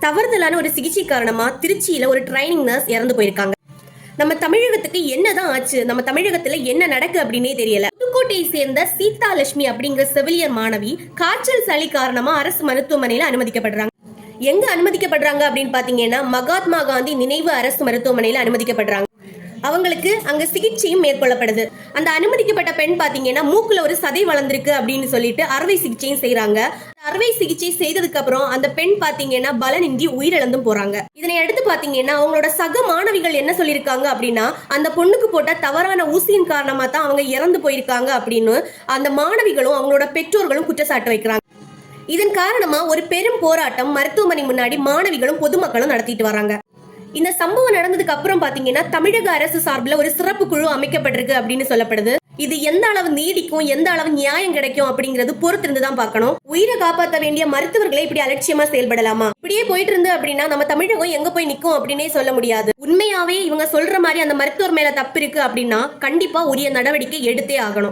தவறுதலான ஒரு சிகிச்சை காரணமா திருச்சியில ஒரு ட்ரைனிங் நர்ஸ் இறந்து போயிருக்காங்க. நம்ம தமிழகத்துக்கு என்னதான் ஆச்சு, நம்ம தமிழகத்துல என்ன நடக்கு அப்படின்னே தெரியல. புதுக்கோட்டையை சேர்ந்த சீதா லட்சுமி அப்படிங்கிற செவிலியர் மாணவி காய்ச்சல் சளி காரணமா அரசு மருத்துவமனையில அனுமதிக்கப்படுறாங்க. எங்க அனுமதிக்கப்படுறாங்க அப்படின்னு பாத்தீங்கன்னா மகாத்மா காந்தி நினைவு அரசு மருத்துவமனையில அனுமதிக்கப்படுறாங்க. அவங்களுக்கு அங்க சிகிச்சையும் மேற்கொள்ளப்படுது. அந்த அனுமதிக்கப்பட்ட பெண் பாத்தீங்கன்னா மூக்குல ஒரு சதை வளர்ந்திருக்கு அப்படின்னு சொல்லிட்டு அறுவை சிகிச்சையும் செய்யறாங்க. அறுவை சிகிச்சை செய்ததுக்கு அப்புறம் அந்த பெண் பாத்தீங்கன்னா பலனின்றி உயிரிழந்தும் போறாங்க. இதனை அடுத்து பாத்தீங்கன்னா அவங்களோட சக மாணவிகள் என்ன சொல்லியிருக்காங்க அப்படின்னா, அந்த பொண்ணுக்கு போட்ட தவறான ஊசியின் காரணமா தான் அவங்க இறந்து போயிருக்காங்க அப்படின்னு அந்த மாணவிகளும் அவங்களோட பெற்றோர்களும் குற்றச்சாட்டு வைக்கிறாங்க. இதன் காரணமா ஒரு பெரும் போராட்டம் மருத்துவமனை முன்னாடி மாணவிகளும் பொதுமக்களும் நடத்திட்டு வராங்க. இந்த சம்பவம் நடந்ததுக்கு அப்புறம் பாத்தீங்கன்னா தமிழக அரசு சார்பில் ஒரு சிறப்பு குழு அமைக்கப்பட்டிருக்கு அப்படின்னு சொல்லப்படுது. இது எந்த அளவு நீடிக்கும், எந்த அளவு நியாயம் கிடைக்கும் அப்படிங்கிறது பொறுத்திருந்து தான் பார்க்கணும். உயிரை காப்பாற்ற வேண்டிய மருத்துவர்களை இப்படி அலட்சியமா செயல்படலாமா? இப்படியே போயிட்டு இருந்து அப்படின்னா நம்ம தமிழகம் எங்க போய் நிக்கும் அப்படின்னே சொல்ல முடியாது. உண்மையாவே இவங்க சொல்ற மாதிரி அந்த மருத்துவர் மேல தப்பு இருக்கு அப்படின்னா கண்டிப்பா உரிய நடவடிக்கை எடுத்தே ஆகணும்.